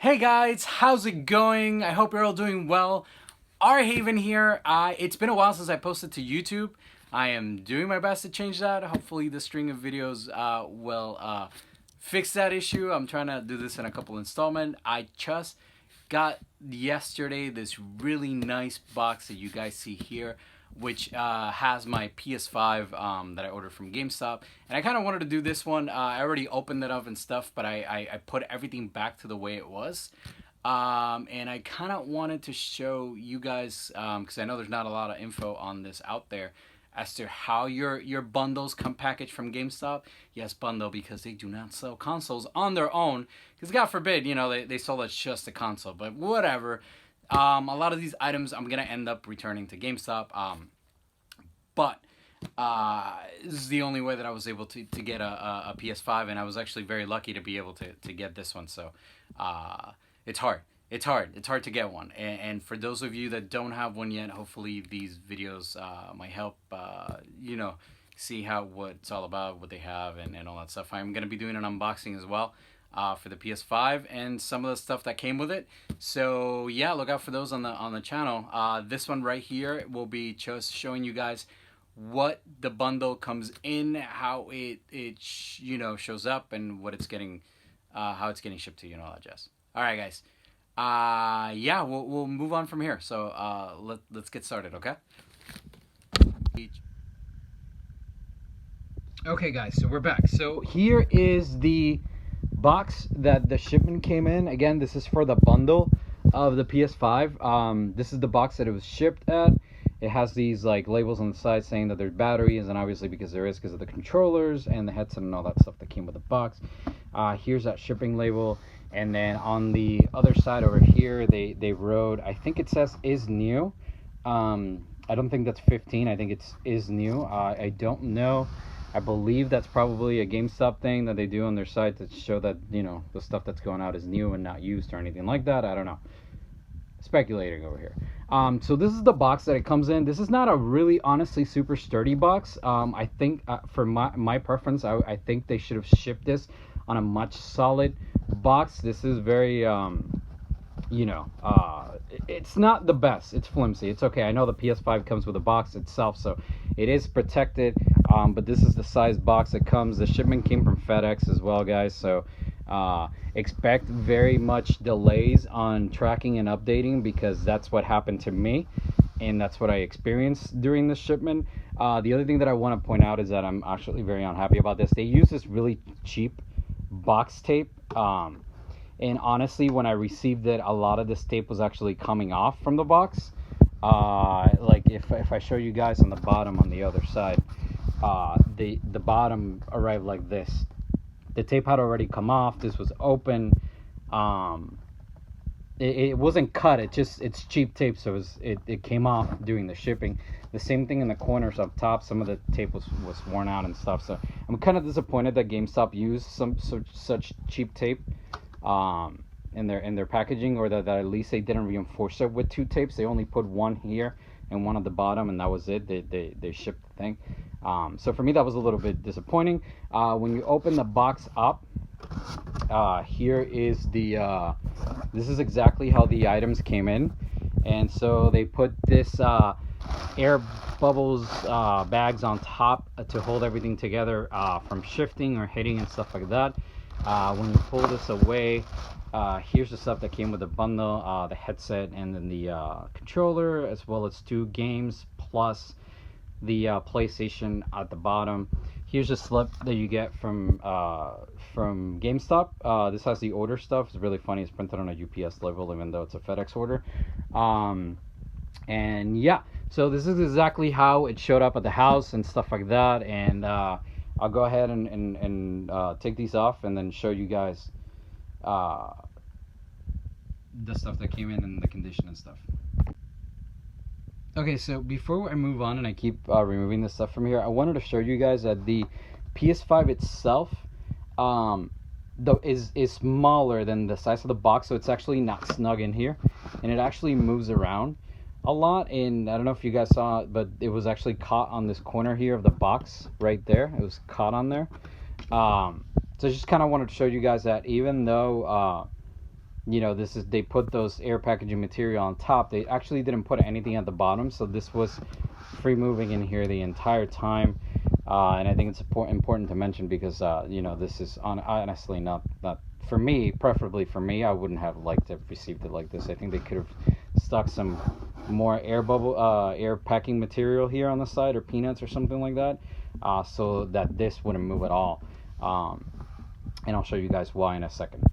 Hey guys, how's it going? I hope you're all doing well. R Haven here. It's been a while since I posted to YouTube. I am doing my best to change that. Hopefully, the string of videos will fix that issue. I'm trying to do this in a couple installments. I just got yesterday this really nice box that you guys see here, which has my PS5 that I ordered from GameStop. And I kind of wanted to do this one. I already opened it up and stuff, but I put everything back to the way it was. And I kind of wanted to show you guys, because I know there's not a lot of info on this out there, as to how your bundles come packaged from GameStop. Yes, bundle, because they do not sell consoles on their own. Because God forbid, they sold us just a console. But whatever. A lot of these items I'm going to end up returning to GameStop. But this is the only way that I was able to get a PS5. And I was actually very lucky to be able to get this one. So it's hard. It's hard to get one. And for those of you that don't have one yet, hopefully these videos might help, see what it's all about, what they have, and all that stuff. I'm going to be doing an unboxing as well for the PS5 and some of the stuff that came with it. So yeah, look out for those on the channel. This one right here will be just showing you guys what the bundle comes in, how it shows up, and what it's getting, how it's getting shipped to you and all that jazz. All right, guys. Yeah, we'll move on from here. So let's get started, okay? Okay, guys, so we're back. So here is the box that the shipment came in. Again, this is for the bundle of the PS5. This is the box that it was shipped at. It has these like labels on the side saying that there's batteries, and obviously because of the controllers and the headset and all that stuff that came with the box. Here's that shipping label. And then on the other side over here, they wrote, I think it says is new. I don't think that's 15. I think it's is new. I don't know. I believe that's probably a GameStop thing that they do on their site to show that, the stuff that's going out is new and not used or anything like that. I don't know. Speculating over here. So this is the box that it comes in. This is not a really, honestly, super sturdy box. I think for my preference, I think they should have shipped this on a much solid box. This is very it's not the best. It's flimsy. It's okay. I know the PS5 comes with a box itself, so it is protected, but this is the size box it comes. The shipment came from FedEx as well, guys, so expect very much delays on tracking and updating, because that's what happened to me and that's what I experienced during the shipment. The other thing that I want to point out is that I'm actually very unhappy about this. They use this really cheap box tape, and honestly, when I received it, a lot of this tape was actually coming off from the box. Like if I show you guys on the bottom on the other side, the bottom arrived like this. The tape had already come off. This was open. It wasn't cut. It's cheap tape, so it came off during the shipping. The same thing in the corners up top. Some of the tape was worn out and stuff. So I'm kind of disappointed that GameStop used such cheap tape in their packaging, or that at least they didn't reinforce it with two tapes. They only put one here and one at the bottom, and that was it. They shipped the thing. So for me, that was a little bit disappointing. When you open the box up, here is this is exactly how the items came in. And so they put this air bubbles bags on top to hold everything together from shifting or hitting and stuff like that. When you pull this away, here's the stuff that came with the bundle, the headset and then the controller, as well as 2 games plus the PlayStation at the bottom. Here's a slip that you get from GameStop. This has the order stuff. It's really funny. It's printed on a UPS label, even though it's a FedEx order. And yeah, so this is exactly how it showed up at the house and stuff like that. And I'll go ahead and take these off and then show you guys the stuff that came in and the condition and stuff. Okay, so before I move on and I keep removing this stuff from here, I wanted to show you guys that the PS5 itself is smaller than the size of the box, so it's actually not snug in here, and it actually moves around a lot. And I don't know if you guys saw it, but it was actually caught on this corner here of the box right there. It was caught on there. So I just kind of wanted to show you guys that even though they put those air packaging material on top. They actually didn't put anything at the bottom, so this was free moving in here the entire time. And I think it's important to mention because this is honestly not for me. Preferably for me, I wouldn't have liked to have received it like this. I think they could have stuck some more air packing material here on the side, or peanuts or something like that, so that this wouldn't move at all. And I'll show you guys why in a second.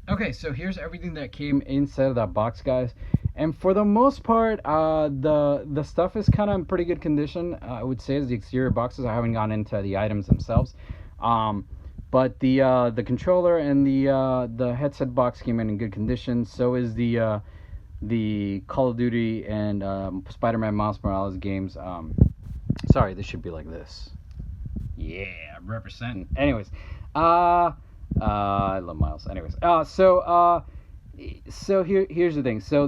Okay, so here's everything that came inside of that box, guys. And for the most part, the stuff is kind of in pretty good condition. I would say, as the exterior boxes. I haven't gone into the items themselves, but the controller and the headset box came in good condition. So is the Call of Duty and Spider-Man Miles Morales games. Sorry, this should be like this. Yeah, I'm representing. Anyways, I love Miles. Anyways, so here's the thing. So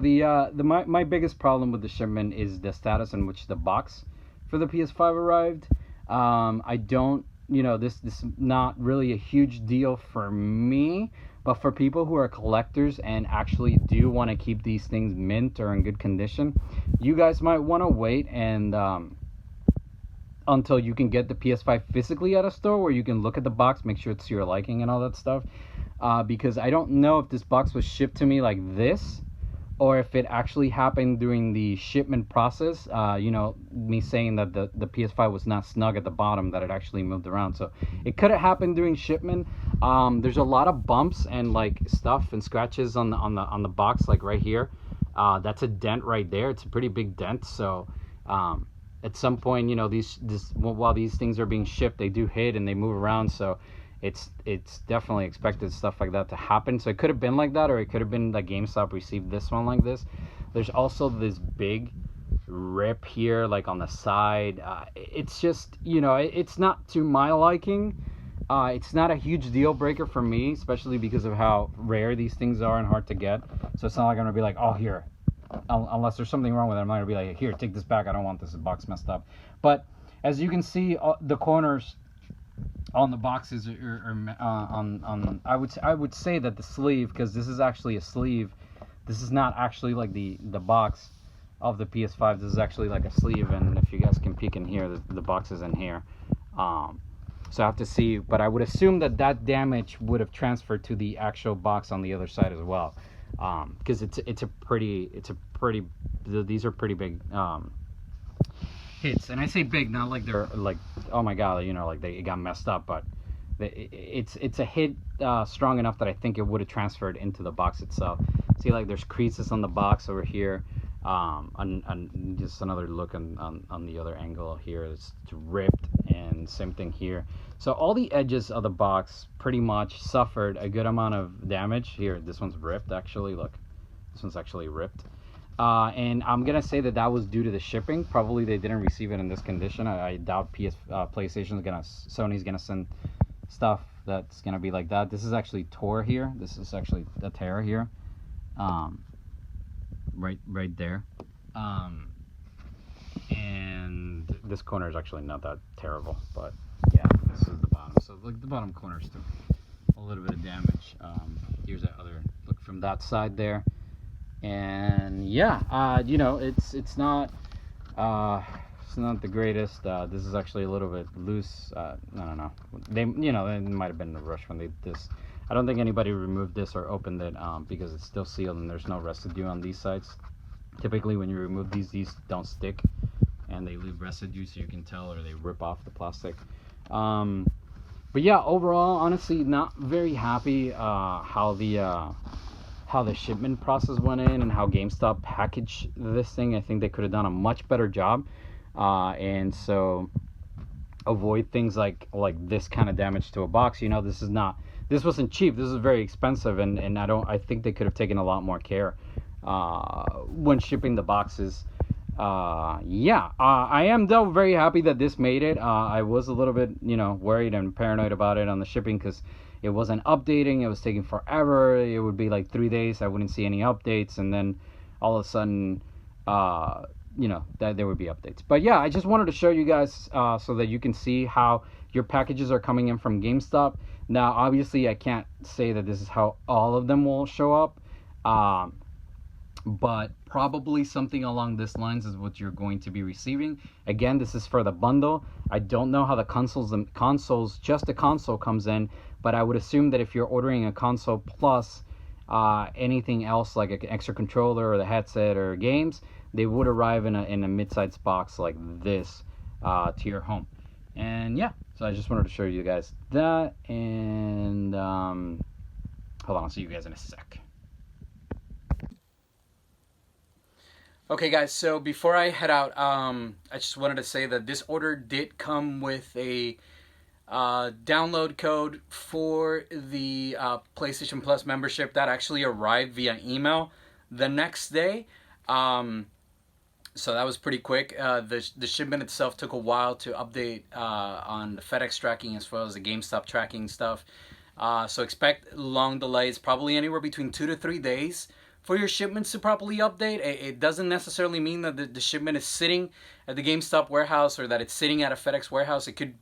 my biggest problem with the shipment is the status in which the box for the PS5 arrived. I don't, this is not really a huge deal for me, but for people who are collectors and actually do want to keep these things mint or in good condition, you guys might want to wait and until you can get the PS5 physically at a store where you can look at the box, make sure it's to your liking and all that stuff. Because I don't know if this box was shipped to me like this, or if it actually happened during the shipment process. Me saying that the PS5 was not snug at the bottom, that it actually moved around. So it could have happened during shipment. There's a lot of bumps and like stuff and scratches on the box, like right here. That's a dent right there. It's a pretty big dent. So at some point, while these things are being shipped, they do hit and they move around. So it's definitely expected stuff like that to happen. So it could have been like that, or it could have been that GameStop received this one like this. There's also this big rip here, like on the side. It's just, it's not to my liking. It's not a huge deal breaker for me, especially because of how rare these things are and hard to get. So it's not like I'm gonna be like, oh, here, unless there's something wrong with it, I'm not gonna be like, here, take this back. I don't want this box messed up. But as you can see, the corners on the boxes are on I would say that the sleeve, because this is actually a sleeve, this is not actually like the box of the PS5. This is actually like a sleeve, and if you guys can peek in here, the box is in here. So I have to see, but I would assume that damage would have transferred to the actual box on the other side as well, because it's a pretty these are pretty big hits. And I say big, not like they're like, oh my god, like they got messed up, but it's a hit strong enough that I think it would have transferred into the box itself. See, like there's creases on the box over here, and just another look on the other angle here. It's ripped, and same thing here. So all the edges of the box pretty much suffered a good amount of damage. Here, this one's ripped actually. Look, this one's actually ripped. And I'm gonna say that was due to the shipping. Probably they didn't receive it in this condition. I doubt Sony's gonna send stuff that's gonna be like that. This is actually tore here. This is actually a tear here, right there. And this corner is actually not that terrible, but yeah, this is the bottom. So like the bottom corner is still a little bit of damage. Here's that other look from that side there. And yeah, it's not the greatest. This is actually a little bit loose. I don't know. They might have been in a rush when they did this. I don't think anybody removed this or opened it because it's still sealed and there's no residue on these sides. Typically, when you remove these don't stick and they leave residue, so you can tell, or they rip off the plastic. But yeah, overall, honestly, not very happy how the shipment process went in and how GameStop packaged this thing. I think they could have done a much better job, and so avoid things like this kind of damage to a box. This wasn't cheap. This is very expensive, and I think they could have taken a lot more care when shipping the boxes. I am though very happy that this made it. I was a little bit worried and paranoid about it on the shipping, because it wasn't updating. It was taking forever. It would be like 3 days. I wouldn't see any updates, and then all of a sudden, that there would be updates. But yeah, I just wanted to show you guys so that you can see how your packages are coming in from GameStop. Now, obviously, I can't say that this is how all of them will show up, um, but probably something along this lines is what you're going to be receiving. Again, this is for the bundle. I don't know how the consoles, just the console comes in, but I would assume that if you're ordering a console plus anything else like an extra controller or the headset or games, they would arrive in a mid-sized box like this to your home. And yeah, so I just wanted to show you guys that. And hold on, I'll see you guys in a sec. Okay, guys, so before I head out, I just wanted to say that this order did come with a download code for the PlayStation Plus membership that actually arrived via email the next day. So that was pretty quick. The shipment itself took a while to update on the FedEx tracking as well as the GameStop tracking stuff. So expect long delays, probably anywhere between 2 to 3 days for your shipments to properly update. It doesn't necessarily mean that the shipment is sitting at the GameStop warehouse or that it's sitting at a FedEx warehouse. It could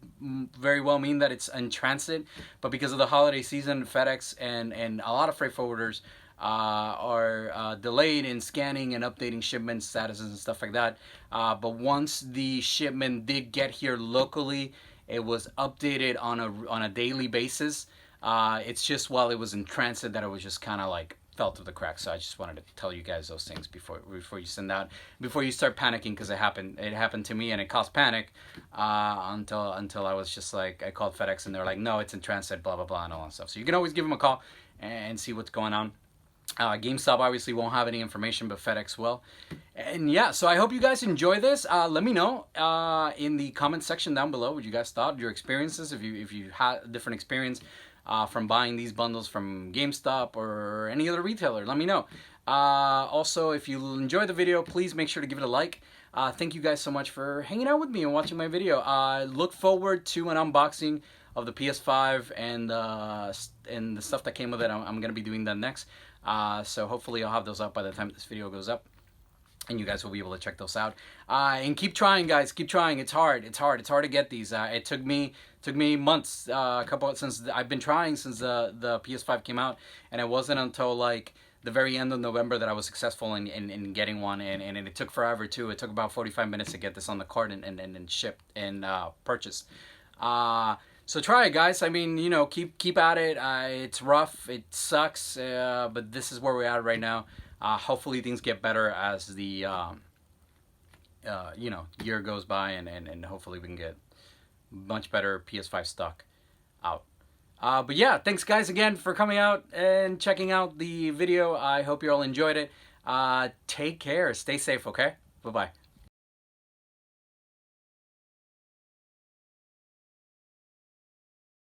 very well mean that it's in transit, but because of the holiday season, FedEx and a lot of freight forwarders are delayed in scanning and updating shipment statuses and stuff like that. But once the shipment did get here locally, it was updated on a daily basis. It's just while it was in transit that it was just kind of like fell through the cracks. So I just wanted to tell you guys those things before you send out, before you start panicking, because it happened to me and it caused panic until I was just like, I called FedEx and they're like, no, it's in transit, blah blah blah and all that stuff. So you can always give them a call and see what's going on. GameStop obviously won't have any information, but FedEx will. And yeah, so I hope you guys enjoy this. Let me know in the comment section down below what you guys thought, your experiences, if you had a different experience from buying these bundles from GameStop or any other retailer. Let me know. Also, if you enjoyed the video, please make sure to give it a like. Thank you guys so much for hanging out with me and watching my video. Look forward to an unboxing of the PS5 and the stuff that came with it. I'm going to be doing that next. So hopefully I'll have those up by the time this video goes up, and you guys will be able to check those out. And keep trying, guys. Keep trying. It's hard. It's hard to get these. It took me months, since I've been trying since the PS5 came out, and it wasn't until like the very end of November that I was successful in getting one, and it took forever too. It took about 45 minutes to get this on the cart and shipped and purchased. So try it, guys. I mean, you know, keep at it. It's rough. It sucks. But this is where we're at right now. Hopefully things get better as the year goes by, and hopefully we can get much better PS5 stock out. But yeah, thanks guys again for coming out and checking out the video. I hope you all enjoyed it. Take care. Stay safe, okay? Bye-bye.